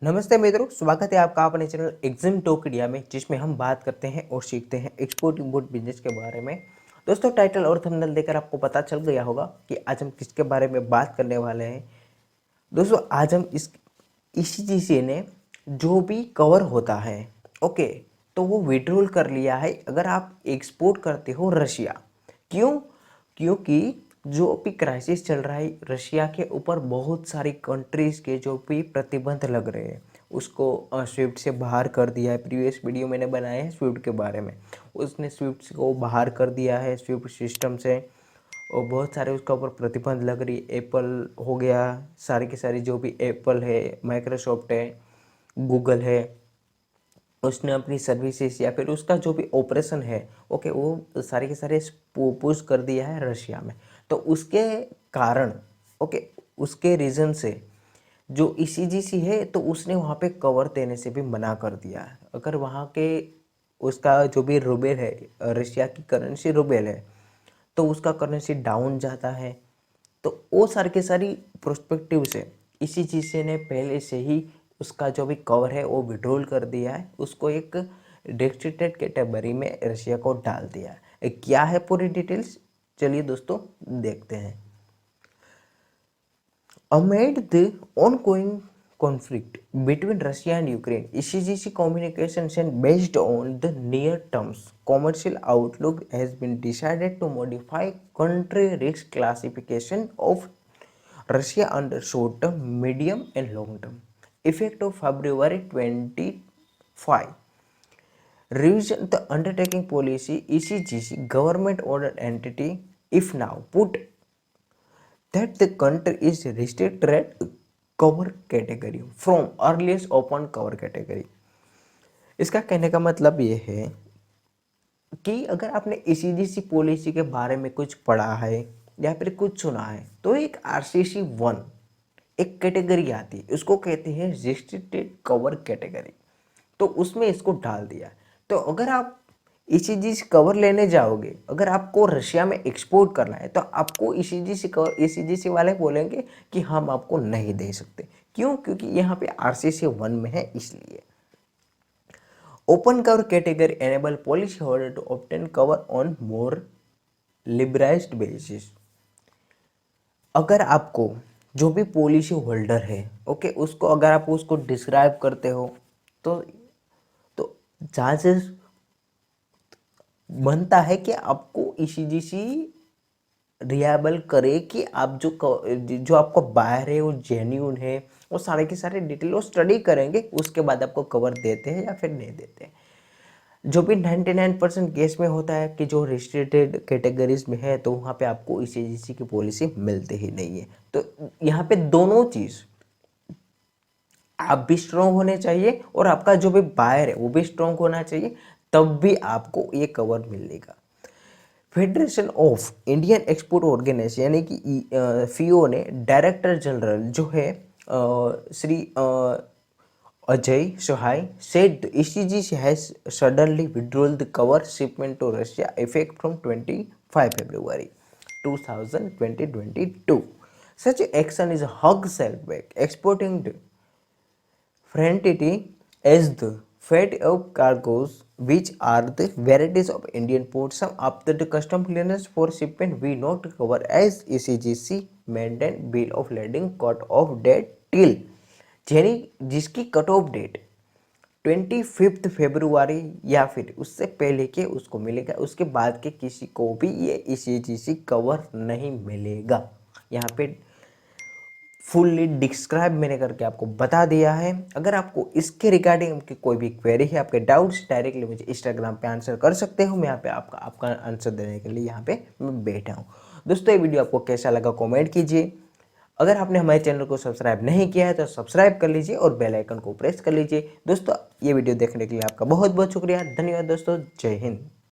नमस्ते मित्रों, स्वागत है आपका अपने चैनल एग्जाम टोकडिया में, जिसमें हम बात करते हैं और सीखते हैं एक्सपोर्ट इंपोर्ट बिजनेस के बारे में। दोस्तों, टाइटल और थंबनेल देखकर आपको पता चल गया होगा कि आज हम किसके बारे में बात करने वाले हैं। दोस्तों, आज हम ईसीजी ने जो भी कवर होता है, ओके, तो वो विड्रॉल कर लिया है अगर आप एक्सपोर्ट करते हो रशिया। क्यों? क्योंकि जो भी क्राइसिस चल रहा है रशिया के ऊपर, बहुत सारी कंट्रीज़ के जो भी प्रतिबंध लग रहे हैं उसको स्विफ्ट से बाहर कर दिया है। प्रीवियस वीडियो मैंने बनाया है स्विफ्ट के बारे में, उसने स्विफ्ट को बाहर कर दिया है स्विफ्ट सिस्टम से, और बहुत सारे उसका ऊपर प्रतिबंध लग रही। एप्पल हो गया, सारी की सारी जो भी एप्पल है, माइक्रोसॉफ्ट है, गूगल है, उसने अपनी सर्विसेज या फिर उसका जो भी ऑपरेशन है, ओके, वो सारे के सारे पुश कर दिया है रशिया में। तो उसके कारण, ओके, उसके रीज़न से जो ईसीजीसी है तो उसने वहाँ पे कवर देने से भी मना कर दिया है। अगर वहाँ के उसका जो भी रूबेल है, रशिया की करेंसी रूबेल है, तो उसका करेंसी डाउन जाता है। तो वो सारी के सारी प्रोस्पेक्टिव से ईसीजीसी ने पहले से ही उसका जो भी कवर है वो विड्रॉल कर दिया है, उसको एक रेस्ट्रिक्टेड कैटेगरी में रशिया को डाल दिया है। क्या है पूरी डिटेल्स, चलिए दोस्तों देखते हैं। Amid the ongoing conflict between Russia and Ukraine, ECGC communications and based on the near-term commercial outlook has been decided to modify country risk classification of Russia under short-term, medium and long-term effect of February 25. Revision the undertaking policy ECGC government ordered entity if now put that the country is restricted cover category from earliest open cover category। इसका कहने का मतलब ये है कि अगर आपने ECGC policy के बारे में कुछ पढ़ा है या फिर कुछ सुना है, तो एक आरसीसी 1 एक कैटेगरी आती है, उसको कहते हैं रिस्ट्रिक्टेड कवर कैटेगरी। तो उसमें इसको डाल दिया। तो अगर आप ईसीजीसी कवर लेने जाओगे, अगर आपको रशिया में एक्सपोर्ट करना है, तो आपको ईसीजीसी वाले बोलेंगे कि हम आपको नहीं दे सकते। क्यों? क्योंकि यहाँ पे आरसीसी 1 में है, इसलिए। Open cover category enable policy holder to obtain cover on more liberalised basis. अगर आपको जो भी पॉलिसी होल्डर है, ओके, उसको अगर आप उसको डिस्क्राइब करते हो तो चांसेस बनता है कि आपको ईसीजीसी रिलायबल करे कि आप जो आपको बायर है वो जेन्यून है, वो सारे के सारे डिटेल वो स्टडी करेंगे, उसके बाद आपको कवर देते हैं या फिर नहीं देते हैं। जो भी 99% केस में होता है कि जो रिस्ट्रिक्टेड कैटेगरीज में है, तो वहाँ पे आपको ईसीजीसी की पॉलिसी मिलती ही नहीं है। तो यहाँ पे दोनों चीज़, आप भी स्ट्रॉन्ग होने चाहिए और आपका जो भी बायर है वो भी स्ट्रॉन्ग होना चाहिए, तब भी आपको ये कवर मिलेगा। Federation of Indian export organization यानी कि फीओ ने डायरेक्टर जनरल जो है Shri Ajay Sahai said the ECG has suddenly withdrawn the cover shipment to Russia effect from 25 February 2022. Such action is a hug setback, exporting the franticity as the fate of cargoes which are the varieties of Indian ports. Some after the custom clearance for shipment we not cover as ECGC maintain bill of lading cut off date till जिसकी cut off date 25 फरवरी या फिर उससे पहले के उसको मिलेगा, उसके बाद के किसी को भी ये ईसीजीसी कवर नहीं मिलेगा। यहाँ पे फुल्ली डिस्क्राइब मैंने करके आपको बता दिया है। अगर आपको इसके रिगार्डिंग कोई भी क्वेरी है, आपके डाउट्स, डायरेक्टली मुझे इंस्टाग्राम पे आंसर कर सकते हो। मैं यहाँ पे आपका आंसर देने के लिए यहाँ पे मैं बैठा हूँ। दोस्तों, ये वीडियो आपको कैसा लगा कमेंट कीजिए। अगर आपने हमारे चैनल को सब्सक्राइब नहीं किया है तो सब्सक्राइब कर लीजिए और बेल आइकन को प्रेस कर लीजिए। दोस्तों, ये वीडियो देखने के लिए आपका बहुत बहुत शुक्रिया, धन्यवाद दोस्तों, जय हिंद।